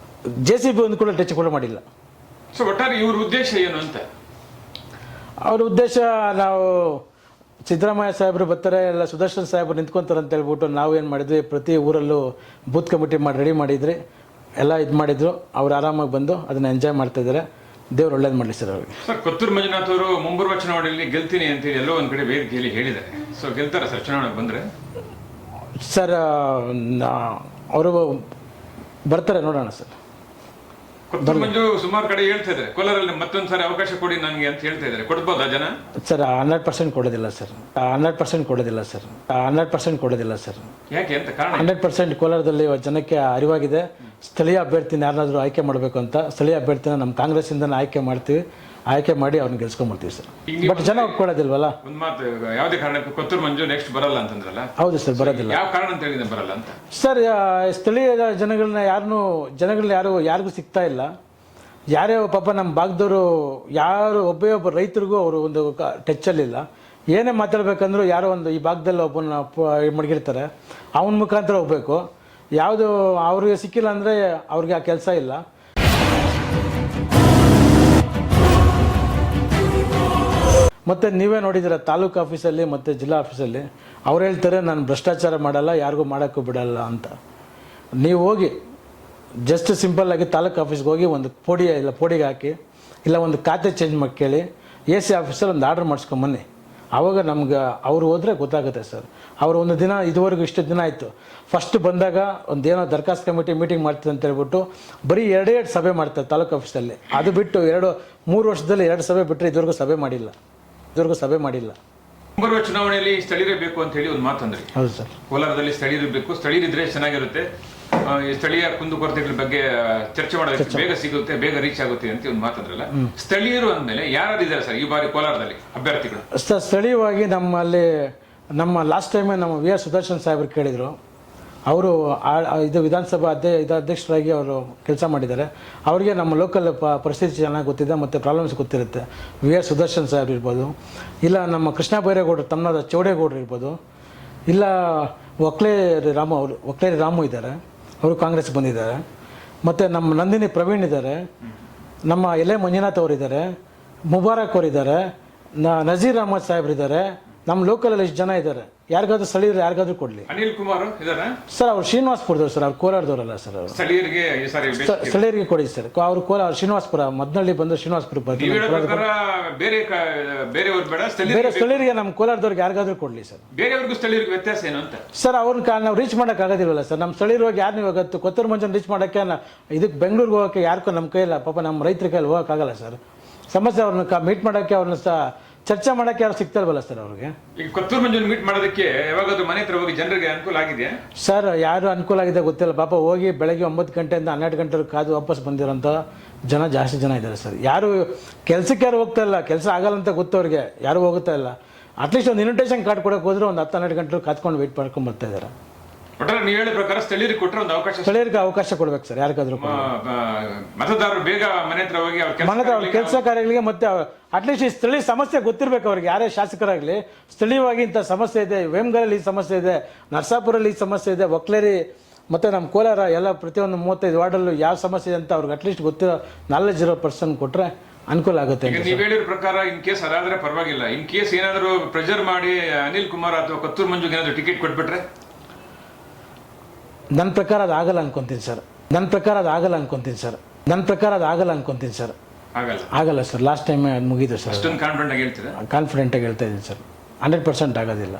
JCB ಒಂದು ಕೂಡ ಟಚ್ ಕೂಡ ಮಾಡಿಲ್ಲ. ಸೊ ಒಟ್ಟಾರೆ ಇವ್ರ ಉದ್ದೇಶ ಏನು ಅಂತ? ಅವ್ರ ಉದ್ದೇಶ, ನಾವು ಸಿದ್ದರಾಮಯ್ಯ ಸಾಹೇಬರು ಬರ್ತಾರೆ, ಎಲ್ಲ ಸುದರ್ಶನ್ ಸಾಹೇಬರು ನಿಂತ್ಕೊಂತಾರೆ ಅಂತ ಹೇಳ್ಬಿಟ್ಟು ನಾವು ಏನು ಮಾಡಿದ್ವಿ, ಪ್ರತಿ ಊರಲ್ಲೂ ಬೂತ್ ಕಮಿಟಿ ಮಾಡಿ ರೆಡಿ ಮಾಡಿದ್ರಿ, ಎಲ್ಲ ಇದು ಮಾಡಿದ್ರು. ಅವ್ರು ಆರಾಮಾಗಿ ಬಂದು ಅದನ್ನು ಎಂಜಾಯ್ ಮಾಡ್ತಾಯಿದ್ದಾರೆ. ದೇವ್ರು ಒಳ್ಳೇದು ಮಾಡಲಿ ಸರ್ ಅವ್ರಿಗೆ. ಸರ್, ಕೊತ್ತೂರು ಮಂಜುನಾಥ್ ಅವರು ಮುಂಬರುವ ಚುನಾವಣೆಯಲ್ಲಿ ಗೆಲ್ತೀನಿ ಅಂತೇಳಿ ಎಲ್ಲೋ ಒಂದು ಕಡೆ ವೇದಿಕೆಯಲ್ಲಿ ಹೇಳಿದ್ದಾರೆ. ಸೊ ಗೆಲ್ತಾರೆ ಸರ್ ಚುನಾವಣೆಗೆ ಬಂದರೆ? ಸರ್, ಅವರು ಬರ್ತಾರೆ, ನೋಡೋಣ ಸರ್. ಕೊತ್ತೂರು ಮಂಜು ಸುಮಾರು ಕಡೆ ಹೇಳ್ತಾ ಇದ್ದಾರೆ, ಕೋಲಾರಲ್ಲಿ ಮತ್ತೊಂದು ಸಾರಿ ಅವಕಾಶ ಕೊಡಿ ನನಗೆ ಅಂತ ಹೇಳ್ತಾ ಇದ್ದಾರೆ. ಕೊಡ್ಬೋದಾ ಜನ? ಸರ್, 100% ಕೊಡೋದಿಲ್ಲ ಸರ್. 100% ಕೊಡೋದಿಲ್ಲ ಸರ್. 100% ಕೊಡೋದಿಲ್ಲ ಸರ್. ಯಾಕೆ ಅಂತ ಕಾರಣ? 100% ಕೋಲಾರದಲ್ಲಿ ಜನಕ್ಕೆ ಅರಿವಾಗಿದೆ. ಸ್ಥಳೀಯ ಅಭ್ಯರ್ಥಿನ ಯಾರನ್ನಾದರೂ ಆಯ್ಕೆ ಮಾಡಬೇಕು ಅಂತ, ಸ್ಥಳೀಯ ಅಭ್ಯರ್ಥಿನ ನಮ್ಮ ಕಾಂಗ್ರೆಸ್ಸಿಂದ ಆಯ್ಕೆ ಮಾಡ್ತೀವಿ. ಆಯ್ಕೆ ಮಾಡಿ ಅವ್ರನ್ನ ಗೆಲ್ಸ್ಕೊಂಡ್ಬರ್ತೀವಿ ಸರ್. ಬಟ್ ಜನ ಒಪ್ಕೊಳ್ಳೋದಿಲ್ವಲ್ಲ. ಒಂದು ಮಾತು, ಯಾವುದೇ ಕಾರಣಕ್ಕೂ ಕೊತ್ತೂರು ಮಂಜು ನೆಕ್ಸ್ಟ್ ಬರಲ್ಲ ಅಂತಂದ್ರಲ್ಲ? ಹೌದು ಸರ್, ಬರೋದಿಲ್ಲ. ಯಾವ ಕಾರಣ ಅಂತ ಹೇಳಿದ್ರೆ ಬರಲ್ಲ ಅಂತ? ಸರ್, ಸ್ಥಳೀಯ ಜನಗಳನ್ನ ಯಾರಿಗೂ ಸಿಗ್ತಾ ಇಲ್ಲ. ಯಾರೇ ಪಾಪ ನಮ್ಮ ಭಾಗದವರು ಯಾರು ಒಬ್ಬ ರೈತರಿಗೂ ಅವರು ಒಂದು ಟಚ್ಚಲ್ಲಿಲ್ಲ. ಏನೇ ಮಾತಾಡ್ಬೇಕಂದ್ರೂ ಯಾರೋ ಒಂದು ಈ ಭಾಗದಲ್ಲಿ ಒಬ್ಬನ ಮಡಗಿರ್ತಾರೆ, ಅವನ ಮುಖಾಂತರ ಹೋಗ್ಬೇಕು. ಯಾವುದು ಅವ್ರಿಗೆ ಸಿಕ್ಕಿಲ್ಲ ಅಂದರೆ ಅವ್ರಿಗೆ ಆ ಕೆಲಸ ಇಲ್ಲ. ಮತ್ತು ನೀವೇ ನೋಡಿದ್ದೀರ ತಾಲೂಕು ಆಫೀಸಲ್ಲಿ ಮತ್ತು ಜಿಲ್ಲಾ ಆಫೀಸಲ್ಲಿ ಅವ್ರು ಹೇಳ್ತಾರೆ, ನಾನು ಭ್ರಷ್ಟಾಚಾರ ಮಾಡಲ್ಲ, ಯಾರಿಗೂ ಮಾಡೋಕ್ಕೂ ಬಿಡಲ್ಲ ಅಂತ. ನೀವು ಹೋಗಿ ಜಸ್ಟ್ ಸಿಂಪಲ್ಲಾಗಿ ತಾಲೂಕು ಆಫೀಸ್ಗೆ ಹೋಗಿ ಒಂದು ಪೋಡಿಗೆ ಹಾಕಿ, ಇಲ್ಲ ಒಂದು ಖಾತೆ ಚೇಂಜ್ ಮಾಡಿ ಕೇಳಿ, AC ಆಫೀಸಲ್ಲಿ ಒಂದು ಆರ್ಡ್ರ್ ಮಾಡಿಸ್ಕೊಂಬನ್ನಿ. ಆವಾಗ ನಮ್ಗೆ ಅವ್ರು ಹೋದರೆ ಗೊತ್ತಾಗುತ್ತೆ ಸರ್. ಅವರು ಒಂದು ದಿನ ಇದುವರೆಗೂ ಇಷ್ಟು ದಿನ ಆಯಿತು, ಫಸ್ಟ್ ಬಂದಾಗ ಒಂದೇನೋ ದರ್ಖಾಸ್ತು ಕಮಿಟಿ ಮೀಟಿಂಗ್ ಮಾಡ್ತೀವಿ ಅಂತ ಹೇಳ್ಬಿಟ್ಟು ಬರೀ 2 ಸಭೆ ಮಾಡ್ತಾರೆ ತಾಲೂಕು ಆಫೀಸಲ್ಲಿ. ಅದು ಬಿಟ್ಟು 3 ವರ್ಷದಲ್ಲಿ 2 ಸಭೆ ಬಿಟ್ಟರೆ ಇದುವರೆಗೂ ಸಭೆ ಮಾಡಿಲ್ಲ. ಮುಂಬರುವ ಚುನಾವಣೆಯಲ್ಲಿ ಸ್ಥಳೀಯರೇ ಬೇಕು ಅಂತ ಹೇಳಿ ಒಂದು ಮಾತಂದ್ರಿ. ಹೌದು ಸರ್. ಕೋಲಾರದಲ್ಲಿ ಸ್ಥಳೀಯರು ಬೇಕು, ಸ್ಥಳೀಯರಿದ್ರೆ ಚೆನ್ನಾಗಿರುತ್ತೆ, ಈ ಸ್ಥಳೀಯ ಕುಂದುಕೊರತೆಗಳ ಬಗ್ಗೆ ಚರ್ಚೆ ಮಾಡೋದಕ್ಕೆ ಬೇಗ ಸಿಗುತ್ತೆ, ಬೇಗ ರೀಚ್ ಆಗುತ್ತೆ ಅಂತ ಒಂದು ಮಾತಂದ್ರಲ್ಲ. ಸ್ಥಳೀಯರು ಅಂದಮೇಲೆ ಯಾರಿದ್ದಾರೆ ಸರ್ ಈ ಬಾರಿ ಕೋಲಾರದಲ್ಲಿ ಅಭ್ಯರ್ಥಿಗಳು? ಸರ್, ಸ್ಥಳೀಯವಾಗಿ ನಮ್ಮ ಲಾಸ್ಟ್ ಟೈಮೇ ನಮ್ಮ VR ಸುದರ್ಶನ್ ಸಾಹೇಬ್ರು ಕೇಳಿದರು. ಅವರು ಇದು ವಿಧಾನಸಭಾ ಅಧ್ಯಕ್ಷರಾಗಿ ಅವರು ಕೆಲಸ ಮಾಡಿದ್ದಾರೆ. ಅವರಿಗೆ ನಮ್ಮ ಲೋಕಲ್ ಪರಿಸ್ಥಿತಿ ಚೆನ್ನಾಗಿ ಗೊತ್ತಿದೆ ಮತ್ತು ಪ್ರಾಬ್ಲಮ್ಸ್ ಗೊತ್ತಿರುತ್ತೆ. VR ಸುದರ್ಶನ್ ಸಾಹೇಬ್ರು ಇರ್ಬೋದು, ಇಲ್ಲ ನಮ್ಮ ಕೃಷ್ಣ ಬೈರೇಗೌಡರು ತಮ್ಮನಾದ ಚೌಡೇಗೌಡರು ಇರ್ಬೋದು, ಇಲ್ಲ ಒಕ್ಲೇರಿ ರಾಮು ಇದ್ದಾರೆ, ಅವರು ಕಾಂಗ್ರೆಸ್ ಬಂದಿದ್ದಾರೆ. ಮತ್ತು ನಮ್ಮ ನಂದಿನಿ ಪ್ರವೀಣ್ ಇದ್ದಾರೆ, ನಮ್ಮ ಎಲೆ ಮಂಜುನಾಥ್ ಅವರಿದ್ದಾರೆ, ಮುಬಾರಕ್ ಅವರಿದ್ದಾರೆ, ನಜೀರ್ ಅಹಮದ್ ಸಾಹೇಬ್ರಿದ್ದಾರೆ. ನಮ್ಮ ಲೋಕಲಲ್ಲಿ ಎಷ್ಟು ಜನ ಇದ್ದಾರೆ, ಯಾರಿಗಾದ್ರೂ ಸ್ಥಳೀಯರು ಯಾರಿಗಾದ್ರೂ ಕೊಡಲಿ. ಅನಿಲ್ ಕುಮಾರ್ ಇದ್ದಾರೆ ಸರ್, ಅವ್ರು ಶ್ರೀನಿವಾಸಪುರದವ್ರು ಸರ್, ಅವ್ರು ಕೋಲಾರದವರಲ್ಲ ಸರ್. ಅವರು ಸ್ಥಳೀಯರಿಗೆ ಕೊಡಿ ಸರ್. ಅವರು ಶ್ರೀನಿವಾಸಪುರ ಮದ್ನಳ್ಳಿ ಬಂದು ಶ್ರೀನಿವಾಸಪುರ ಬೇರೆ ಸ್ಥಳೀಯರಿಗೆ ನಮ್ಮ ಕೋಲಾರದವ್ರಿಗೆ ಯಾರಿಗಾದ್ರೂ ಕೊಡಲಿ ಸರ್. ಬೇರೆಯವ್ರಿಗೂ ಸ್ಥಳೀಯರಿಗೆ ವ್ಯತ್ಯಾಸ ಏನು ಅಂತ ಸರ್? ಅವ್ರನ್ನ ನಾವು ರೀಚ್ ಮಾಡೋಕ್ಕಾಗೋದಿಲ್ವಲ್ಲ ಸರ್. ನಮ್ಮ ಸ್ಥಳೀಯರಿಗೆ ಯಾರು ನೀವು ಇವತ್ತು ಕೊತ್ತೂರು ಮಂಜನ್ ರೀಚ್ ಮಾಡೋಕ್ಕೆ ಇದಕ್ಕೆ ಬೆಂಗಳೂರಿಗೆ ಹೋಗೋಕ್ಕೆ ಯಾರಿಗೂ ನಮ್ಮ ಕೈಯಲ್ಲ, ಪಾಪ ನಮ್ಮ ರೈತರ ಕೈಯಲ್ಲಿ ಹೋಗೋಕ್ಕಾಗಲ್ಲ ಸರ್. ಸಮಸ್ಯೆ ಅವ್ರನ್ನ ಮೀಟ್ ಮಾಡೋಕ್ಕೆ, ಅವ್ರನ್ನ ಚರ್ಚೆ ಮಾಡೋಕ್ಕೆ ಯಾರು ಸಿಗ್ತಾರಲ್ಲ ಸರ್ ಅವ್ರಿಗೆ. ಈಗ ಕೊತ್ತೂರು ಮಂಜುನ ಮೀಟ್ ಮಾಡೋದಕ್ಕೆ ಯಾವಾಗಾದ್ರೂ ಮನೆ ಹತ್ರ ಹೋಗಿ ಜನರಿಗೆ ಅನುಕೂಲ ಆಗಿದೆ ಸರ್? ಯಾರು ಅನುಕೂಲ ಆಗಿದೆ ಗೊತ್ತಿಲ್ಲ. ಪಾಪ ಹೋಗಿ ಬೆಳಗ್ಗೆ 9 ಗಂಟೆಯಿಂದ 12 ಗಂಟೆವರೆಗೆ ಕಾದು ವಾಪಸ್ ಬಂದಿರೋಂಥ ಜಾಸ್ತಿ ಜನ ಇದ್ದಾರೆ ಸರ್. ಯಾರು ಕೆಲಸಕ್ಕೆ ಹೋಗ್ತಾ ಇಲ್ಲ, ಕೆಲಸ ಆಗಲ್ಲ ಅಂತ ಗೊತ್ತವ್ರಿಗೆ, ಯಾರು ಹೋಗ್ತಾ ಇಲ್ಲ. ಅಟ್ಲೀಸ್ಟ್ ಒಂದು ಇನ್ವಿಟೇಷನ್ ಕಾರ್ಡ್ ಕೊಡೋಕೆ ಹೋದ್ರೆ ಒಂದು 10-12 ಗಂಟೆ ಕಾತ್ಕೊಂಡು ವೆಯ್ಟ್ ಮಾಡ್ಕೊಂಡು ಬರ್ತಾ ಇದ್ದಾರೆ. ಒಟ್ಟಾರೆ ನೀವು ಹೇಳಿದ ಪ್ರಕಾರ ಸ್ಥಳೀಯರಿಗೆ ಕೊಟ್ಟರೆ ಒಂದು ಅವಕಾಶ, ಸ್ಥಳೀಯರಿಗೆ ಅವಕಾಶ ಕೊಡ್ಬೇಕು ಸರ್, ಯಾರಿಗಾದ್ರೂ ಮತದಾರರು ಬೇಗ ಮನೆ ಹತ್ರ ಹೋಗಿ ಮನದ ಅವ್ರ ಕೆಲಸ ಕಾರ್ಯಗಳಿಗೆ ಮತ್ತೆ ಅಟ್ಲೀಸ್ಟ್ ಈ ಸ್ಥಳೀಯ ಸಮಸ್ಯೆ ಗೊತ್ತಿರಬೇಕು ಅವ್ರಿಗೆ. ಯಾರೇ ಶಾಸಕರಾಗಲಿ ಸ್ಥಳೀಯವಾಗಿ ಇಂಥ ಸಮಸ್ಯೆ ಇದೆ, ವೇಮಗಲಲ್ಲಿ ಈ ಸಮಸ್ಯೆ ಇದೆ, ನರಸಾಪುರಲ್ಲಿ ಈ ಸಮಸ್ಯೆ ಇದೆ, ಒಕ್ಲೇರಿ ಮತ್ತು ನಮ್ಮ ಕೋಲಾರ ಎಲ್ಲ ಪ್ರತಿಯೊಂದು 35 ವಾರ್ಡಲ್ಲೂ ಯಾವ ಸಮಸ್ಯೆ ಇದೆ ಅಂತ ಅವ್ರಿಗೆ ಅಟ್ಲೀಸ್ಟ್ ಗೊತ್ತಿರೋ ನಾಲೆಜ್ ಇರೋ ಪರ್ಸನ್ ಕೊಟ್ಟರೆ ಅನುಕೂಲ ಆಗುತ್ತೆ. ನೀವು ಹೇಳಿರೋ ಪ್ರಕಾರ ಇನ್ ಕೇಸ್ ಅದಾದ್ರೆ ಪರವಾಗಿಲ್ಲ, ಇನ್ ಕೇಸ್ ಏನಾದರೂ ಪ್ರೆಷರ್ ಮಾಡಿ ಅನಿಲ್ ಕುಮಾರ್ ಅಥವಾ ಕೊತ್ತೂರು ಮಂಜುಗೆ ಏನಾದರೂ ಟಿಕೆಟ್ ಕೊಟ್ಬಿಟ್ರೆ ನನ್ನ ಪ್ರಕಾರ ಅದು ಆಗಲ್ಲ ಅನ್ಕೊಂತೀನಿ ಸರ್. ಆಗಲ್ಲ ಸರ್. ಲಾಸ್ಟ್ ಟೈಮ್ ಅದು ಮುಗಿದು ಸರ್. ಅಷ್ಟೊಂದು ಕಾನ್ಫಿಡೆಂಟ್ ಆಗಿ ಹೇಳ್ತೀರಾ? ಕಾನ್ಫಿಡೆಂಟಾಗಿ ಹೇಳ್ತಾ ಇದ್ದೀನಿ ಸರ್. 100% ಆಗೋದಿಲ್ಲ.